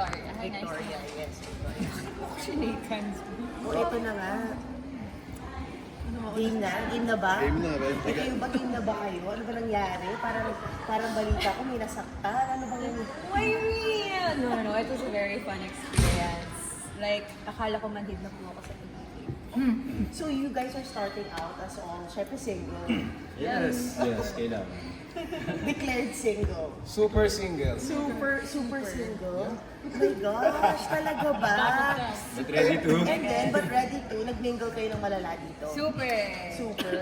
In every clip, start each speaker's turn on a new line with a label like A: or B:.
A: Victoria. Hi,
B: Victoria, yes, Victoria.
A: Nathan's.
B: O, ito na nga. Game na? Game na ba?
C: Game na, right?
B: Eh, kayo ba? Game na ba kayo? Ano ba nangyari? Parang balita ko may nasaktan. Ano bang yun?
A: What do you mean? No, it was a very fun experience. Like, akala ko manhid na po ako sa pag-ibig.
B: So you guys are starting out as all, syempre single.
C: Yes, kailangan.
B: Declared single.
C: Super single.
B: Super single? Oh my gosh, talaga ba?
C: But ready to?
B: And then, but ready to, nag-mingle kayo ng malala dito.
A: Super.
B: Super.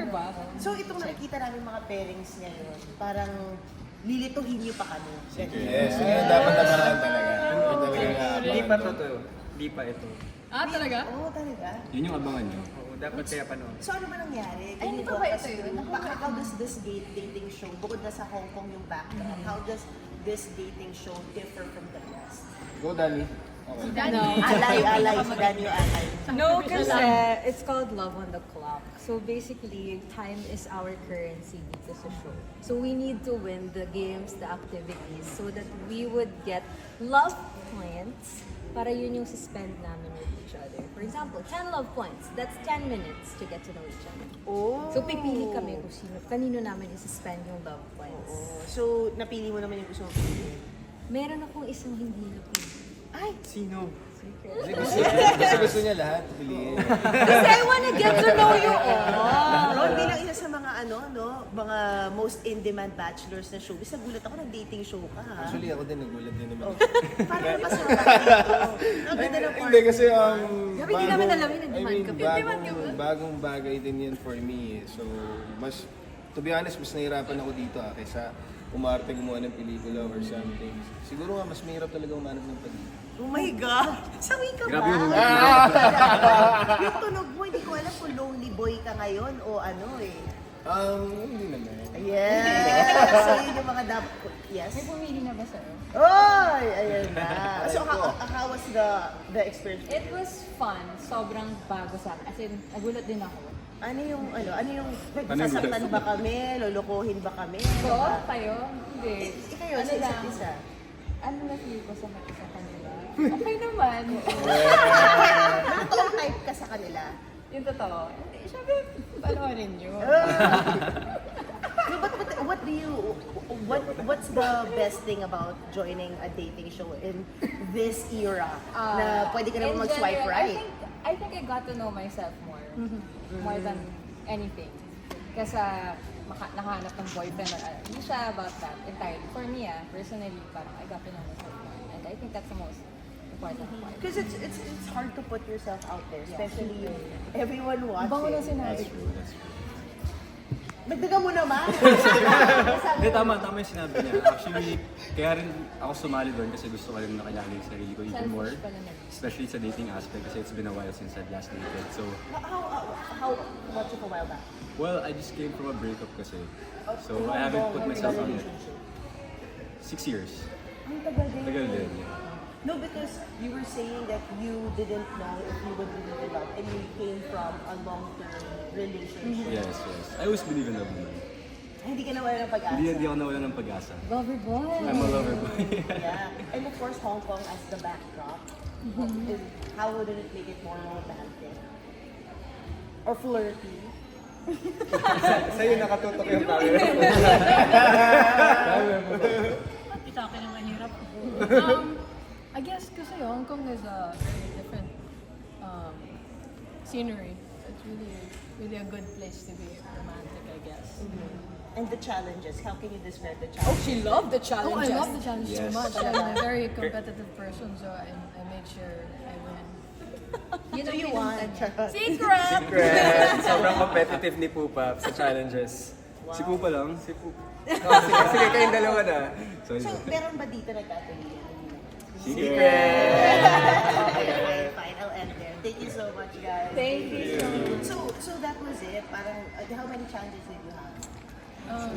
A: ba?
B: So itong nakikita namin mga pairings ngayon, parang lilituhin niyo pa kami.
C: Yes, yun dapat naman talaga.
D: Hindi pa totoo. Hindi pa ito.
A: Ah, talaga?
B: Oo, talaga.
D: Yun yung abangan nyo. Oo, dapat kaya panahon.
B: So ano ba nangyari?
A: Ay,
B: Can you
A: hindi pa
B: walk
A: ba
B: us
A: ito yun?
B: through? How does this dating show, bukod na sa Hong Kong yung backdrop, how does this dating show differ from the rest?
C: Go, Danny. Okay.
B: Alay, si Danny yung alay.
E: No, kasi it's called Love on the Clock. So basically, time is our currency dito sa show. So we need to win the games, the activities, so that we would get love points para yun yung suspend namin with each other. For example, 10 love points. That's 10 minutes to get to know each other.
B: Oh.
E: So pipili kami kung kanino namin i-suspend yung love points.
B: Oo. So, napili mo naman yung gusto mong piliin.
E: Meron akong isang hindi napili.
B: Ay!
D: Sino?
C: Gusto niya lahat. Piliin.
E: Kasi I wanna get to know you all.
B: Ron, bilang isa sa mga mga most in-demand bachelors na showbiz, nagulat ako nag-dating show ka, ha?
C: Actually, ako din nagulat din naman.
B: Parang napasarap dito. Ang ganda ng
C: Hindi kasi
E: Gabi, di namin alam yun, nag-demand ka.
C: bagong bagay din yun for me. So, to be honest, mas nahirapan ako dito kaysa umarte gumawa ng pelikula or something. Siguro nga, mas mahirap talaga umanap ng pag-ibig.
B: Oh my God! Sawi ka ba?
D: Grabe yung
B: Yung tunog mo, hindi ko alam kung lonely boy ka ngayon o ano eh.
C: Hindi naman.
B: Yes! So yun yung mga yes?
A: May pumili na ba sa'yo?
B: Oy! Ayan na. So how was the experience?
A: It was fun. Sobrang bago sa akin. As in, nagulat din ako.
B: Ano yung sasaktan ba kami? Lolokohin ba kami?
A: So, tayo? Hindi.
B: Ikayo,
A: Ano
B: sa isa't
A: lang?
B: isa.
A: Ano na feel ko sa kanila? Okay naman.
B: Totoong type ka sa kanila.
A: Yung totoo. Hindi, syempre, panoorin nyo.
B: No, but what's the best thing about joining a dating show in this era na pwede ka naman
A: In
B: mag-swipe
A: general,
B: right?
A: I think I got to know myself more. More than anything. Kasi nakahanap ng boyfriend or hindi siya about that entirely. For me, personally, parang I got to know myself more. And I think that's the most important part.
B: Because it's hard to put yourself out there, especially everyone watching.
A: Bango na sinabi ko.
B: Dagdagan mo naman!
D: Hindi, tama yung sinabi niya. Actually, kaya rin ako sumali doon kasi gusto ko rin nakilala yung sarili ko even more.
A: Selfish pala na.
D: Especially sa dating aspect kasi it's been a while since I've last dated. So,
B: How much of a while back?
D: well, I just came from a breakup kasi. So,
B: How
D: I haven't
B: long
D: put
B: are you in a
D: myself on it.
B: relationship?
D: 6 years.
B: Ang tagal din.
D: Tagal din.
B: No, because you were saying that you didn't know if you would really be loved and you came from a long-term relationship.
D: Yes. I always believe in love naman.
B: Hindi ka nawala ng pag-asa.
D: Hindi ako nawala ng pag-asa.
A: Lover boy.
D: I'm a lover boy.
B: Yeah. And of course, Hong Kong as the backdrop. How would it make it more romantic? Or flirty?
C: Sa'yo nakatutok yung camera.
F: Sa akin ang mahirap. I guess kasi Hong Kong is a very different scenery. It's really a good place to be romantic, I guess.
B: And the challenges, how can you describe the
A: Oh,
B: challenges?
A: she loved the
F: Oh,
A: challenges.
F: I love the challenge so
D: Yes.
F: much. I'm a very competitive person, so I made sure I win.
B: Yun ang you want.
F: Secret!
G: Sobrang competitive ni Pupa sa challenges.
D: Si Pupa lang.
G: Sige, kayong dalawa na.
D: Sorry.
B: So, meron ba dito nagkatuloy?
D: Secret!
B: Fine, I'll end there. Thank you so much, guys.
A: Thank you.
B: So that was it. Parang, how many challenges did you have?